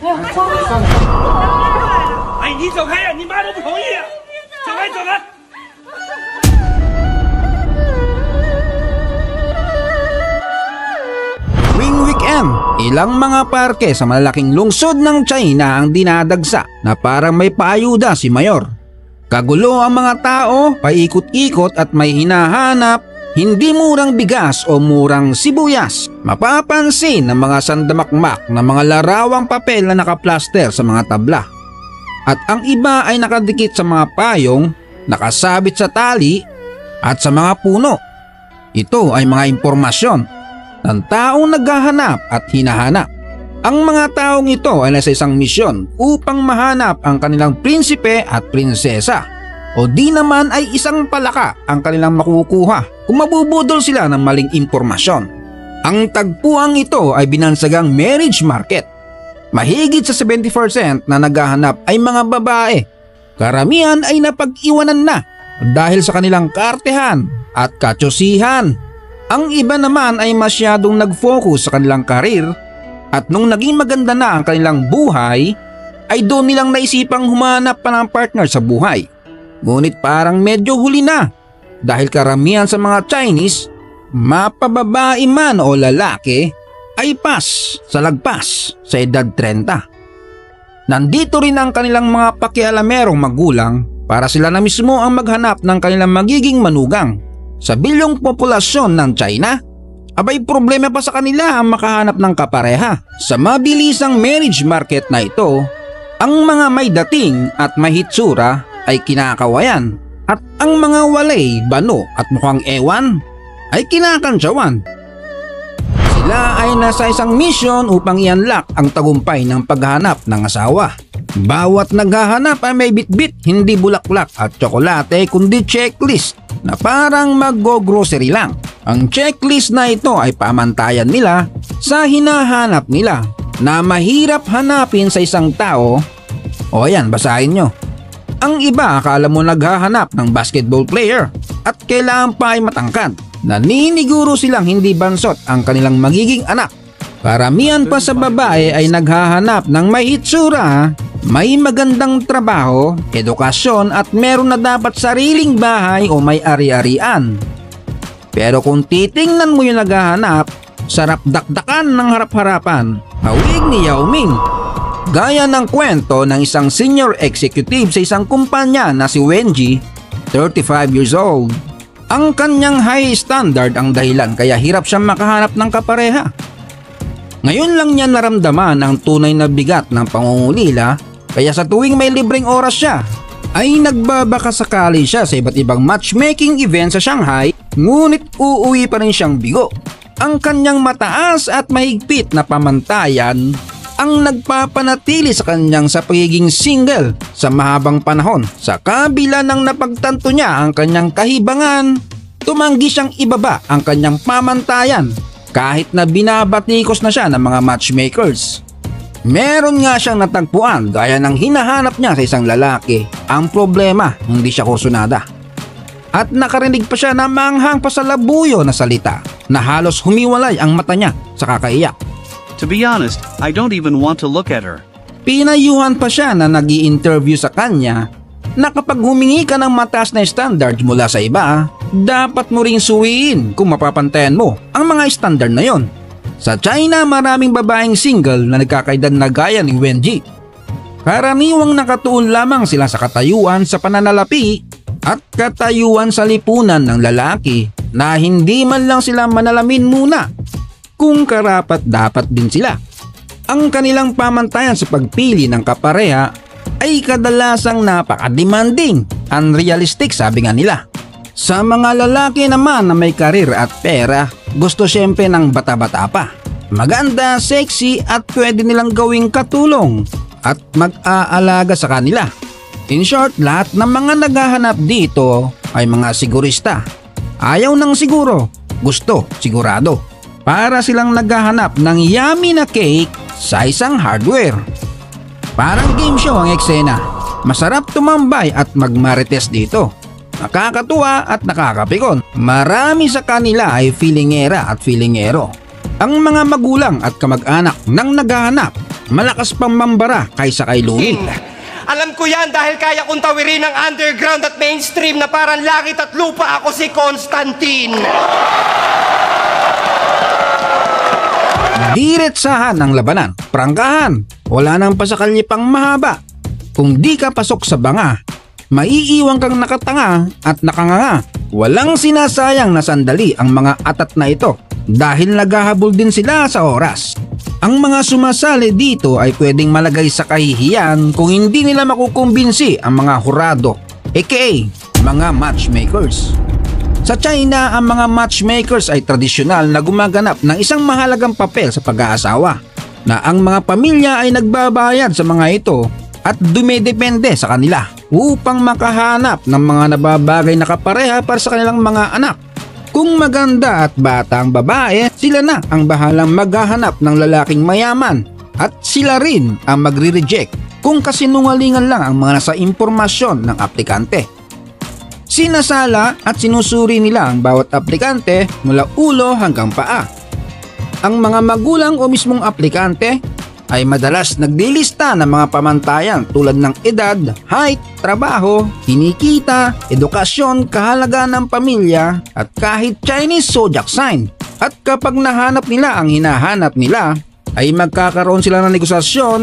哎，你走开呀！你妈都不同意，走开，走开。Tuwing weekend, ilang mga parke sa malalaking lungsod ng China ang dinadagsa na parang may paayuda si Mayor. Kagulo ang mga tao, paikot-ikot at may hinahanap, hindi murang bigas o murang sibuyas. Mapapansin ng mga sandamakmak na mga larawang papel na nakaplaster sa mga tabla. At ang iba ay nakadikit sa mga payong, nakasabit sa tali at sa mga puno. Ito ay mga impormasyon ng taong naghahanap at hinahanap. Ang mga taong ito ay nasa isang misyon upang mahanap ang kanilang prinsipe at prinsesa. O di naman ay isang palaka ang kanilang makukuha kung mabubudol sila ng maling impormasyon. Ang tagpuang ito ay binansagang marriage market. Mahigit sa 70% na naghahanap ay mga babae. Karamihan ay napag-iwanan na dahil sa kanilang kaartehan at katsosihan. Ang iba naman ay masyadong nag-focus sa kanilang karir at nung naging maganda na ang kanilang buhay ay doon nilang naisipang humanap pa ng partner sa buhay. Ngunit parang medyo huli na dahil karamihan sa mga Chinese, mapababae man o lalaki, ay pas sa lagpas sa edad 30. Nandito rin ang kanilang mga pakialamerong magulang para sila na mismo ang maghanap ng kanilang magiging manugang. Sa bilyong populasyon ng China, abay problema pa sa kanila ang makahanap ng kapareha. Sa mabilisang marriage market na ito, ang mga may dating at may hitsura ay kinakawayan at ang mga walay, bano at mukhang ewan ay kinakantsawan. Sila ay nasa isang misyon upang i-unlock ang tagumpay ng paghahanap ng asawa. Bawat naghahanap ay may bitbit, hindi bulaklak at tsokolate kundi checklist na parang mag-go-grocery lang. Ang checklist na ito ay pamantayan nila sa hinahanap nila na mahirap hanapin sa isang tao. O ayan, basahin nyo. Ang iba akala mo naghahanap ng basketball player at kailangan pa ay matangkad. Naniniguro silang hindi bansot ang kanilang magiging anak. Karamihan pa sa babae ay naghahanap ng may hitsura, may magandang trabaho, edukasyon at meron na dapat sariling bahay o may ari-arian. Pero kung titingnan mo yung naghahanap, sarap dakdakan ng harap-harapan, hawig ni Yao Ming. Gaya ng kwento ng isang senior executive sa isang kumpanya na si Wenji, 35 years old. Ang kanyang high standard ang dahilan kaya hirap siyang makahanap ng kapareha. Ngayon lang niya naramdaman ang tunay na bigat ng pangungulila kaya sa tuwing may libreng oras siya ay nagbabakasakali siya sa iba't ibang matchmaking event sa Shanghai, ngunit uuwi pa rin siyang bigo. Ang kanyang mataas at mahigpit na pamantayan ang nagpapanatili sa kanyang sa pagiging single sa mahabang panahon. Sa kabila ng napagtanto niya ang kanyang kahibangan, tumanggi siyang ibaba ang kanyang pamantayan kahit na binabatikos na siya ng mga matchmakers. Meron nga siyang natagpuan gaya ng hinahanap niya sa isang lalaki. Ang problema, hindi siya kusunada. At nakarinig pa siya na manghang pasalabuyo na salita na halos humiwalay ang mata niya sa kakaiyak. To be honest, I don't even want to look at her. Pinayuhan pa siya na nag-i-interview sa kanya na kapag humingi ka ng mataas na standard mula sa iba, dapat mo ring suwiin kung mapapantayan mo ang mga standard na yon. Sa China, maraming babaeng single na nagkakaedad na gaya ni Wenji. Karaniwang nakatuon lamang sila sa katayuan sa pananalapi at katayuan sa lipunan ng lalaki na hindi man lang sila manalamin muna kung karapat dapat din sila. Ang kanilang pamantayan sa pagpili ng kapareha ay kadalasang napaka-demanding, unrealistic sabi nga nila. Sa mga lalaki naman na may karir at pera, gusto syempre ng bata-bata pa. Maganda, sexy at pwede nilang gawing katulong at mag-aalaga sa kanila. In short, lahat ng mga naghahanap dito ay mga sigurista. Ayaw ng siguro, gusto sigurado. Para silang naghahanap ng yummy na cake sa isang hardware. Parang game show ang eksena. Masarap tumambay at magmarites dito. Nakakatuwa at nakakapikon. Marami sa kanila ay feelingera at feelingero. Ang mga magulang at kamag-anak ng naghahanap malakas pang mambara kaysa kay Louie. Alam ko yan dahil kaya kong tawirin ng underground at mainstream na parang langit at lupa. Ako si Constantine. Diretsahan ang labanan, prangkahan, wala nang pasakalye pang mahaba. Kung di ka pasok sa banga, maiiwang kang nakatanga at nakanganga. Walang sinasayang na sandali ang mga atat na ito dahil naghahabol din sila sa oras. Ang mga sumasali dito ay pwedeng malagay sa kahihiyan kung hindi nila makukumbinsi ang mga hurado, aka mga matchmakers. Sa China, ang mga matchmakers ay tradisyonal na gumaganap ng isang mahalagang papel sa pag-aasawa, na ang mga pamilya ay nagbabayad sa mga ito at dumedepende sa kanila upang makahanap ng mga nababagay na kapareha para sa kanilang mga anak. Kung maganda at bata ang babae, sila na ang bahalang maghahanap ng lalaking mayaman at sila rin ang magre-reject kung kasinungalingan lang ang mga nasa impormasyon ng aplikante. Sinasala at sinusuri nila ang bawat aplikante mula ulo hanggang paa. Ang mga magulang o mismong aplikante ay madalas nagdilista ng mga pamantayan tulad ng edad, height, trabaho, kinikita, edukasyon, kahalagaan ng pamilya at kahit Chinese zodiac sign. At kapag nahanap nila ang hinahanap nila, ay magkakaroon sila ng negosasyon.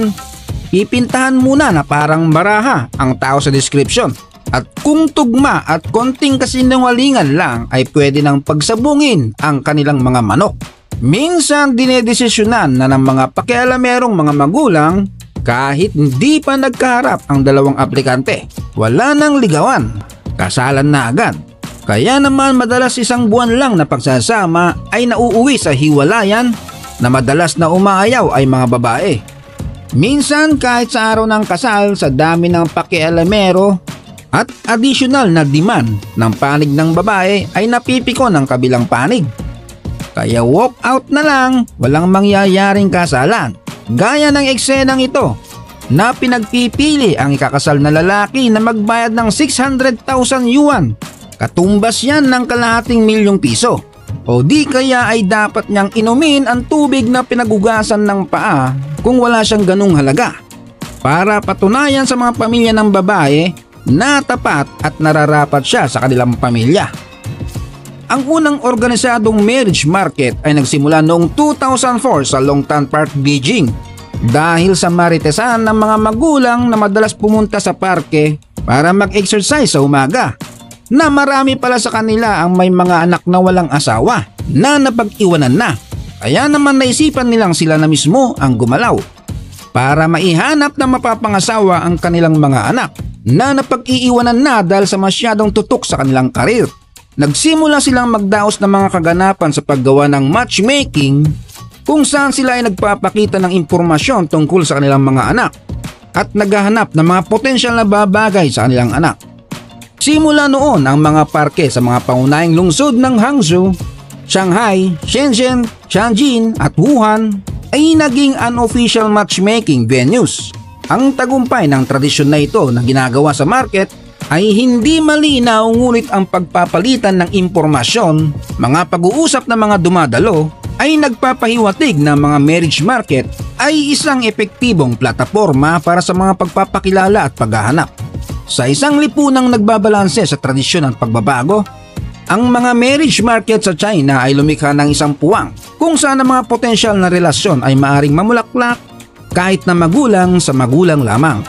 Pipintahan muna na parang baraha ang tao sa description. At kung tugma at konting kasinungalingan lang ay pwede nang pagsabungin ang kanilang mga manok. Minsan dinedesisyonan na ng mga pakialamerong mga magulang kahit hindi pa nagkaharap ang dalawang aplikante. Wala nang ligawan, kasalan na agad. Kaya naman madalas isang buwan lang na pagsasama ay nauuwi sa hiwalayan na madalas na umaayaw ay mga babae. Minsan kahit sa araw ng kasal sa dami ng pakialamero at additional na demand ng panig ng babae ay napipiko ng kabilang panig. Kaya walk out na lang, walang mangyayaring kasalan. Gaya ng eksenang ito na pinagpipili ang ikakasal na lalaki na magbayad ng 600,000 yuan. Katumbas yan ng kalahating milyong piso. O di kaya ay dapat niyang inumin ang tubig na pinagugasan ng paa kung wala siyang ganung halaga. Para patunayan sa mga pamilya ng babae na tapat at nararapat siya sa kanilang pamilya. Ang unang organisadong marriage market ay nagsimula noong 2004 sa Longtan Park, Beijing. Dahil sa maritesan ng mga magulang na madalas pumunta sa parke para mag-exercise sa umaga, na marami pala sa kanila ang may mga anak na walang asawa na napag-iwanan na. Kaya naman naisipan nilang sila na mismo ang gumalaw para maihanap na mapapangasawa ang kanilang mga anak na napag-iiwanan na dahil sa masyadong tutok sa kanilang karir. Nagsimula silang magdaos ng mga kaganapan sa paggawa ng matchmaking kung saan sila ay nagpapakita ng impormasyon tungkol sa kanilang mga anak at naghahanap ng mga potensyal na babagay sa kanilang anak. Simula noon ang mga parke sa mga pangunahing lungsod ng Hangzhou, Shanghai, Shenzhen, Tianjin at Wuhan ay naging unofficial matchmaking venues. Ang tagumpay ng tradisyon na ito na ginagawa sa market ay hindi malinaw ngunit ang pagpapalitan ng impormasyon, mga pag-uusap ng mga dumadalo ay nagpapahiwatig na mga marriage market ay isang epektibong plataporma para sa mga pagpapakilala at paghahanap. Sa isang lipunang nagbabalanse sa tradisyon at pagbabago, ang mga marriage market sa China ay lumikha ng isang puwang kung saan ang mga potensyal na relasyon ay maaring mamulaklak kahit na magulang sa magulang lamang.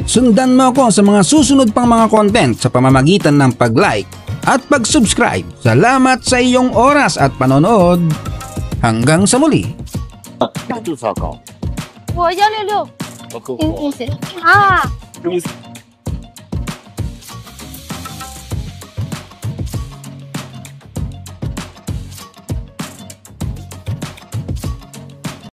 Sundan mo ako sa mga susunod pang mga content sa pamamagitan ng pag-like at pag-subscribe. Salamat sa iyong oras at panonood. Hanggang sa muli. 这糟糕。我166。我够嗯嗯行啊。用